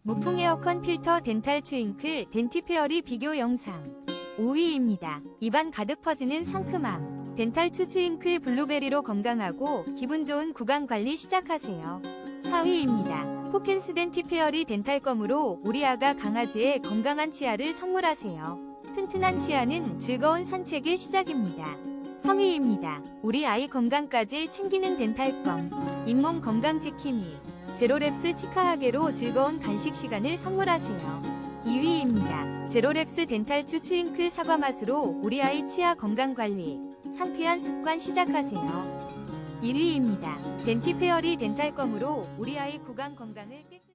무풍 에어컨 필터 덴탈 추잉클 덴티페어리 비교 영상 5위입니다. 입안 가득 퍼지는 상큼함. 덴탈 추잉클 블루베리로 건강하고 기분 좋은 구강 관리 시작하세요. 4위입니다. 포켄스 덴티페어리 덴탈검으로 우리 아가 강아지의 건강한 치아를 선물하세요. 튼튼한 치아는 즐거운 산책의 시작입니다. 3위입니다. 우리 아이 건강까지 챙기는 덴탈검. 잇몸 건강 지킴이. 제로랩스 치카하게로 즐거운 간식 시간을 선물하세요. 2위입니다. 제로랩스 덴탈추 추잉클 사과 맛으로 우리 아이 치아 건강 관리. 상쾌한 습관 시작하세요. 1위입니다. 덴티페어리 덴탈검으로 우리 아이 구강 건강을 깨끗하게